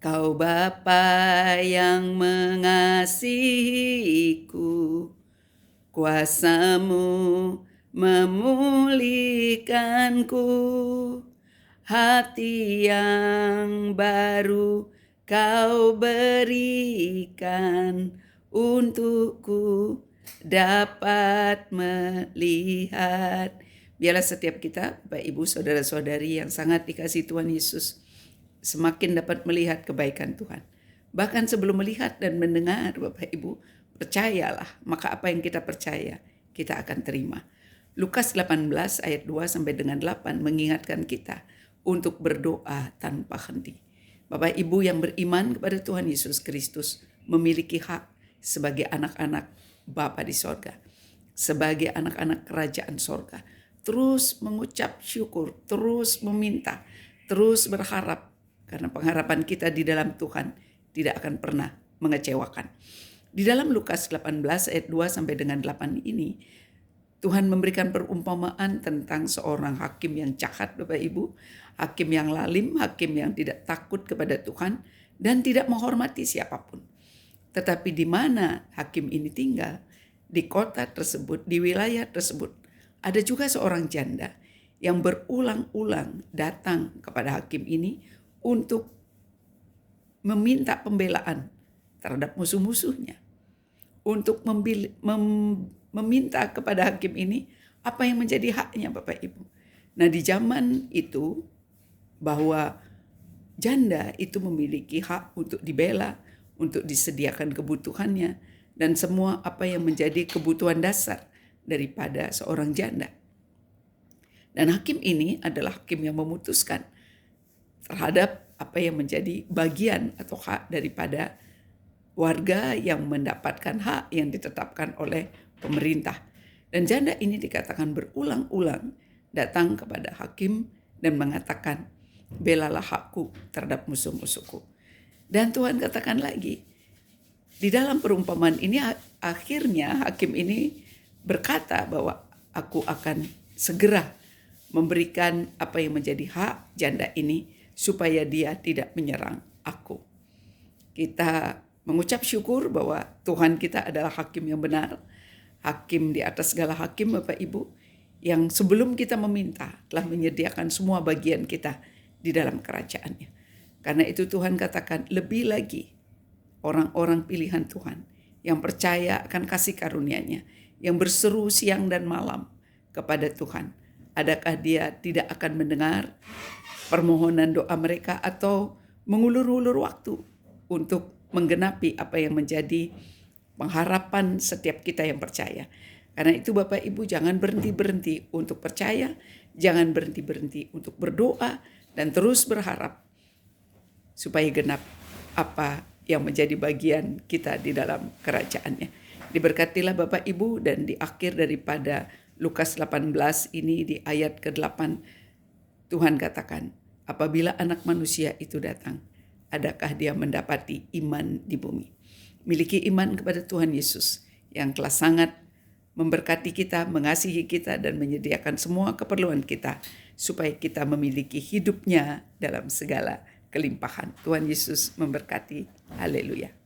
Kau Bapa yang mengasihiku, kuasa-Mu memulihkanku, hati yang baru Kau berikan untukku dapat melihat. Biarlah setiap kita, Bapak Ibu, saudara-saudari yang sangat dikasihi Tuhan Yesus, semakin dapat melihat kebaikan Tuhan. Bahkan sebelum melihat dan mendengar, Bapak Ibu, percayalah, maka apa yang kita percaya, kita akan terima. Lukas 18 ayat 2 sampai dengan 8 mengingatkan kita untuk berdoa tanpa henti. Bapak Ibu yang beriman kepada Tuhan Yesus Kristus memiliki hak sebagai anak-anak Bapa di sorga, sebagai anak-anak kerajaan sorga. Terus mengucap syukur, terus meminta, terus berharap, karena pengharapan kita di dalam Tuhan tidak akan pernah mengecewakan. Di dalam Lukas 18 ayat 2 sampai dengan 8 ini, Tuhan memberikan perumpamaan tentang seorang hakim yang jahat, Bapak Ibu, hakim yang lalim, hakim yang tidak takut kepada Tuhan dan tidak menghormati siapapun. Tetapi di mana hakim ini tinggal, di kota tersebut, di wilayah tersebut, ada juga seorang janda yang berulang-ulang datang kepada hakim ini untuk meminta pembelaan terhadap musuh-musuhnya, untuk meminta kepada hakim ini apa yang menjadi haknya, Bapak Ibu. Nah, di zaman itu bahwa janda itu memiliki hak untuk dibela, untuk disediakan kebutuhannya, dan semua apa yang menjadi kebutuhan dasar daripada seorang janda. Dan hakim ini adalah hakim yang memutuskan terhadap apa yang menjadi bagian atau hak daripada warga yang mendapatkan hak yang ditetapkan oleh pemerintah. Dan janda ini dikatakan berulang-ulang datang kepada hakim dan mengatakan, belalah hakku terhadap musuh-musuhku. Dan Tuhan katakan lagi, di dalam perumpamaan ini akhirnya hakim ini berkata bahwa aku akan segera memberikan apa yang menjadi hak janda ini supaya dia tidak menyerang aku. Kita mengucap syukur bahwa Tuhan kita adalah hakim yang benar, hakim di atas segala hakim, Bapak Ibu, yang sebelum kita meminta telah menyediakan semua bagian kita di dalam kerajaannya. Karena itu Tuhan katakan, lebih lagi orang-orang pilihan Tuhan yang percaya akan kasih karunia-Nya, yang berseru siang dan malam kepada Tuhan, adakah Dia tidak akan mendengar permohonan doa mereka atau mengulur-ulur waktu untuk menggenapi apa yang menjadi pengharapan setiap kita yang percaya. Karena itu Bapak Ibu, jangan berhenti-berhenti untuk percaya, jangan berhenti-berhenti untuk berdoa, dan terus berharap supaya genap apa yang menjadi bagian kita di dalam kerajaannya. Diberkatilah Bapak Ibu, dan di akhir daripada Lukas 18 ini di ayat ke-8, Tuhan katakan, apabila anak manusia itu datang, adakah dia mendapati iman di bumi? Miliki iman kepada Tuhan Yesus yang telah sangat memberkati kita, mengasihi kita, dan menyediakan semua keperluan kita supaya kita memiliki hidupnya dalam segala kelimpahan. Tuhan Yesus memberkati. Haleluya.